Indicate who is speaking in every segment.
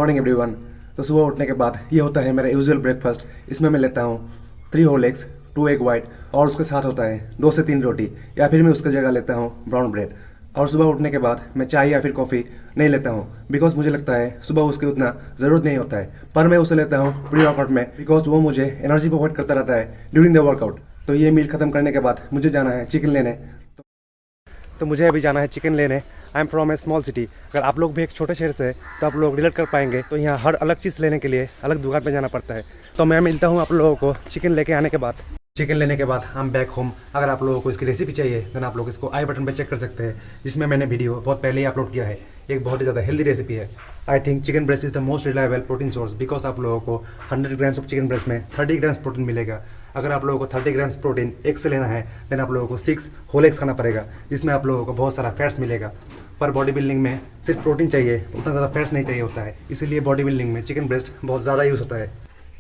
Speaker 1: Morning everyone. तो सुबह उठने के बाद ये होता है मेरा यूजुअल ब्रेकफास्ट। इसमें मैं लेता हूँ 3 होल एग्स, 2 एग वाइट और उसके साथ होता है 2 से 3 रोटी, या फिर मैं उसकी जगह लेता हूँ ब्राउन ब्रेड। और सुबह उठने के बाद मैं चाय या फिर कॉफ़ी नहीं लेता हूँ, बिकॉज मुझे लगता है सुबह उसकी उतना ज़रूरत नहीं होता है। पर मैं उसे लेता हूँ प्री वर्कआउट में, बिकॉज वो मुझे एनर्जी प्रोवाइड करता रहता है ड्यूरिंग द वर्कआउट। तो ये मील ख़त्म करने के बाद मुझे जाना है चिकन लेने। तो मुझे अभी जाना है चिकन लेने। I am from A small city. अगर आप लोग भी एक छोटे शहर से हैं तो आप लोग रिलेट कर पाएंगे। तो यहाँ हर अलग चीज़ लेने के लिए अलग दुकान पे जाना पड़ता है। तो मैं मिलता हूँ आप लोगों को चिकन लेके आने के बाद। चिकन लेने के बाद हम बैक होम। अगर आप लोगों को इसकी रेसिपी चाहिए देन आप लोग इसको आई बटन पे चेक कर सकते हैं, जिसमें मैंने वीडियो बहुत पहले ही अपलोड किया है। एक बहुत ही ज़्यादा हेल्दी रेसिपी है। I think chicken breast is the most reliable protein source, because आप लोगों को 100 ग्राम्स ऑफ चिकन ब्रेस्ट में 30 ग्राम्स प्रोटीन मिलेगा। अगर आप लोगों को 30 ग्राम्स प्रोटीन एग से लेना है देन आप लोगों को 6 होल एग्स खाना पड़ेगा, जिसमें आप लोगों को बहुत सारा फैट्स मिलेगा। पर बॉडी बिल्डिंग में सिर्फ प्रोटीन चाहिए, उतना ज़्यादा फैट्स नहीं चाहिए होता है, इसीलिए बॉडी बिल्डिंग में चिकन ब्रेस्ट बहुत ज़्यादा यूज़ होता है।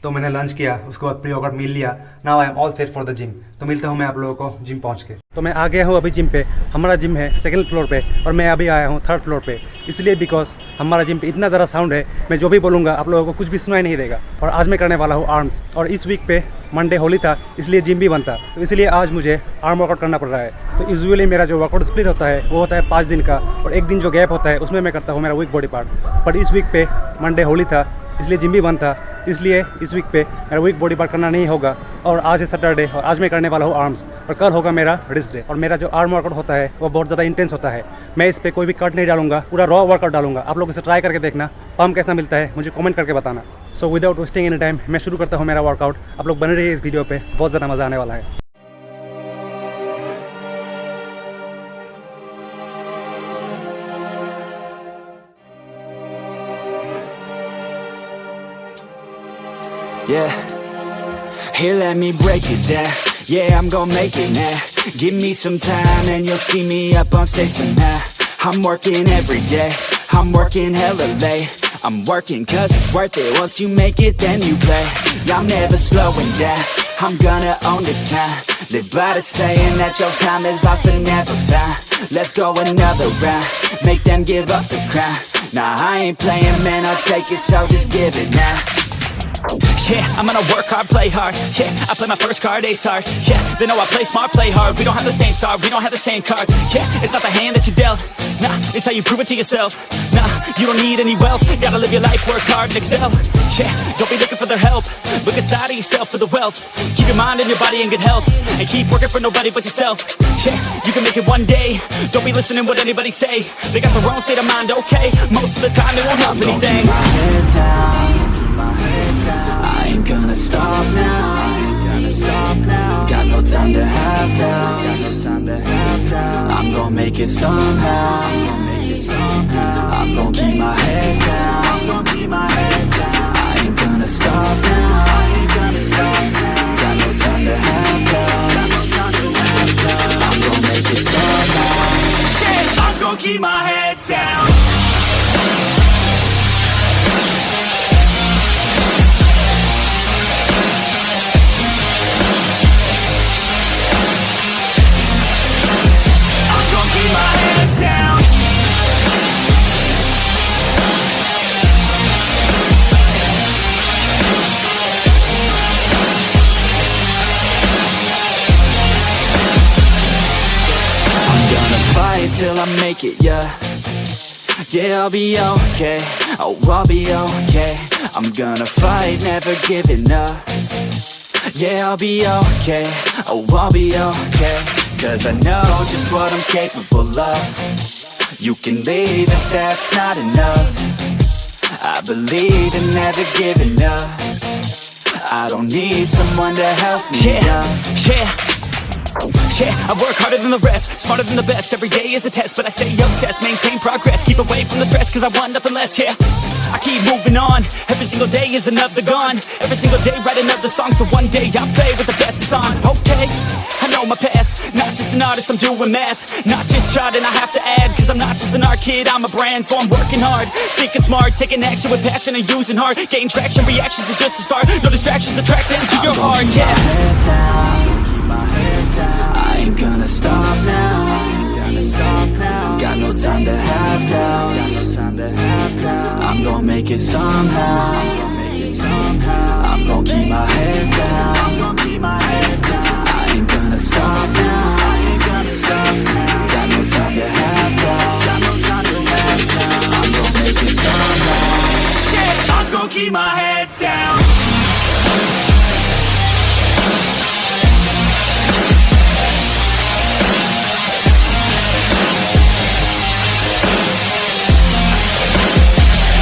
Speaker 1: तो मैंने लंच किया, उसके बाद प्री वर्कआउट मील लिया। Now I am all set for the gym. तो मिलता हूँ मैं आप लोगों को जिम पहुँच के। तो मैं आ गया हूँ अभी जिम पे। हमारा जिम है 2nd फ्लोर पे और मैं अभी आया हूँ 3rd फ्लोर पे, इसलिए बिकॉज हमारा जिम पे इतना ज़्यादा साउंड है, मैं जो भी बोलूँगा आप लोगों को कुछ भी सुनाई नहीं देगा। और आज मैं करने वाला हूँ आर्म्स, और इस वीक पे मंडे होली था इसलिए जिम भी बंद था, तो इसलिए आज मुझे आर्म वर्कआउट करना पड़ रहा है। तो यूजुअली मेरा जो वर्कआउट स्प्लिट होता है वो होता है 5 दिन का, और एक दिन जो गैप होता है उसमें मैं करता हूँ मेरा वीक बॉडी पार्ट। पर इस वीक पे मंडे होली था इसलिए जिम भी बंद था, इसलिए इस वीक पे मेरा वीक बॉडी पार्ट करना नहीं होगा। और आज है सैटरडे और आज मैं करने वाला हूँ आर्म्स, और कल होगा मेरा रिस्ट डे। और मेरा जो आर्म वर्कआउट होता है वो बहुत ज़्यादा इंटेंस होता है। मैं इस पर कोई भी कट नहीं डालूंगा, पूरा रॉ वर्कआउट डालूंगा। आप लोग इसे ट्राई करके देखना, पम्प कैसा मिलता है मुझे कमेंट करके बताना। So without wasting any time मैं शुरू करता हूँ मेरा वर्कआउट। आप लोग बने रहिए इस वीडियो पर, बहुत ज़्यादा मज़ा आने वाला है।
Speaker 2: Yeah, here let me break it down. Yeah, I'm gonna make it now. Give me some time and you'll see me up on stage somehow. I'm working every day, I'm working hella late. I'm working cause it's worth it. Once you make it then you play. I'm never slowing down, I'm gonna own this town. Live by the saying that your time is lost but never found. Let's go another round, make them give up the crown. Nah, I ain't playing man, I'll take it, so just give it now. Yeah, I'm gonna work hard, play hard. Yeah, I play my first card, ace hard. Yeah, they know I play smart, play hard. We don't have the same star, we don't have the same cards. Yeah, it's not the hand that you dealt. Nah, it's how you prove it to yourself. Nah, you don't need any wealth. Gotta live your life, work hard and excel. Yeah, don't be looking for their help. Look inside of yourself for the wealth. Keep your mind and your body in good health. And keep working for nobody but yourself. Yeah, you can make it one day. Don't be listening what anybody say. They got their own state of mind, okay. Most of the time it won't help anything. Keep my head down, keep my head down. I ain't gonna stop now, I ain't gonna stop now. Got no time to have doubts, got no time to have doubts. I'm gonna make it somehow, I'm gonna make it somehow. I'm gonna keep my head down, I'm gonna keep my head down. I ain't gonna stop now, I ain't gonna stop now. Got no time to have doubts, got no time to have doubts. I'm gonna make it somehow. Yeah, I'm gonna keep my head down. Till I make it, yeah. Yeah, I'll be okay. Oh, I'll be okay. I'm gonna fight, never giving up. Yeah, I'll be okay. Oh, I'll be okay. Cause I know just what I'm capable of. You can leave if that's not enough. I believe in never giving up. I don't need someone to help me up. Yeah, I work harder than the rest, smarter than the best. Every day is a test, but I stay obsessed. Maintain progress, keep away from the stress, cause I want nothing less, yeah. I keep moving on, every single day is another gone. Every single day write another song, so one day I'll play with the best is on. Okay, I know my path, not just an artist, I'm doing math. Not just charting, I have to add, cause I'm not just an art kid, I'm a brand. So I'm working hard, thinking smart, taking action with passion and using heart. Gain traction, reactions are just a start. No distractions, attract them to your heart, yeah. Keep my head down, keep my head down. I ain't gonna stop now, I ain't gonna stop now. Got no time to have doubts, got no time to have doubts. I'm gonna make it somehow. I'm gon' keep my head down. I ain't gonna stop now. Got no time to have doubts. I'm gon' make it somehow. I'm gon' keep my head down.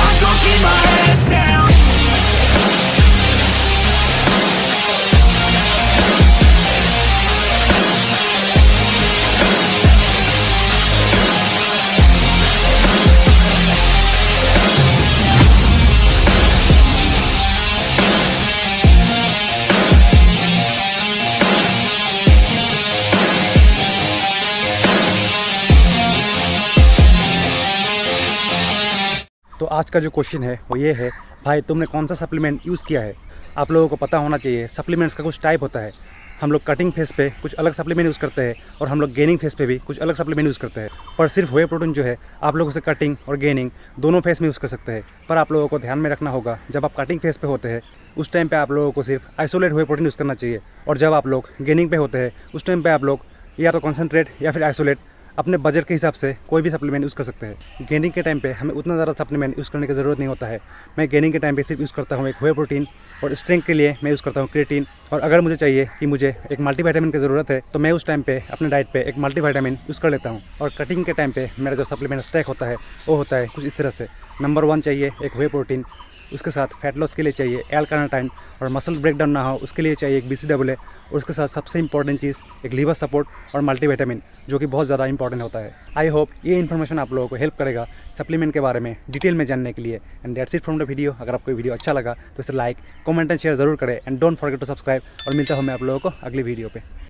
Speaker 2: I'm gon' keep my head down.
Speaker 3: तो आज का जो question है वो ये है, भाई तुमने कौन सा सप्लीमेंट यूज़ किया है। आप लोगों को पता होना चाहिए सप्लीमेंट्स का कुछ टाइप होता है। हम लोग कटिंग फेस पे कुछ अलग सप्लीमेंट यूज़ करते हैं और हम लोग गेनिंग फेस पे भी कुछ अलग सप्लीमेंट यूज़ करते हैं। पर सिर्फ व्हे प्रोटीन जो है आप लोगों से कटिंग और गेनिंग दोनों फेस में यूज़ कर सकते हैं। पर आप लोगों को ध्यान में रखना होगा, जब आप कटिंग फेस पे होते हैं उस टाइम पे आप लोगों को सिर्फ आइसोलेट व्हे प्रोटीन यूज़ करना चाहिए, और जब आप लोग गेनिंग पे होते हैं उस टाइम पे आप लोग या तो कॉन्सेंट्रेट या फिर आइसोलेट अपने बजट के हिसाब से कोई भी सप्लीमेंट यूज़ कर सकते हैं। गेनिंग के टाइम पे हमें उतना ज़्यादा सप्लीमेंट यूज़ करने की ज़रूरत नहीं होता है। मैं गेनिंग के टाइम पे सिर्फ यूज़ करता हूँ एक व्हे प्रोटीन, और स्ट्रेंथ के लिए मैं यूज़ करता हूँ क्रिएटिन। और अगर मुझे चाहिए कि मुझे एक मल्टीविटामिन की ज़रूरत है तो मैं उस टाइम पे अपने डाइट पे एक मल्टीविटामिन यूज़ कर लेता हूँ। और कटिंग के टाइम पे मेरा जो सप्लीमेंट स्टैक होता है वो होता है कुछ इस तरह से। नंबर 1 चाहिए एक व्हे प्रोटीन, उसके साथ फैट लॉस के लिए चाहिए L-कार्निटाइन, और मसल ब्रेकडाउन ना हो उसके लिए चाहिए एक BCAA, और उसके साथ सबसे इंपॉर्टेंट चीज़ एक लीवर सपोर्ट और मल्टीविटामिन, जो कि बहुत ज़्यादा इंपॉर्टेंट होता है। आई होप ये इन्फॉर्मेशन आप लोगों को हेल्प करेगा सप्लीमेंट के बारे में डिटेल में जानने के लिए। And that's it from the video. अगर आपको वीडियो अच्छा लगा तो इसे लाइक, कमेंट एंड शेयर ज़रूर करें, and don't forget to subscribe. और मिलता हूँ मैं आप लोगों को अगली वीडियो पे।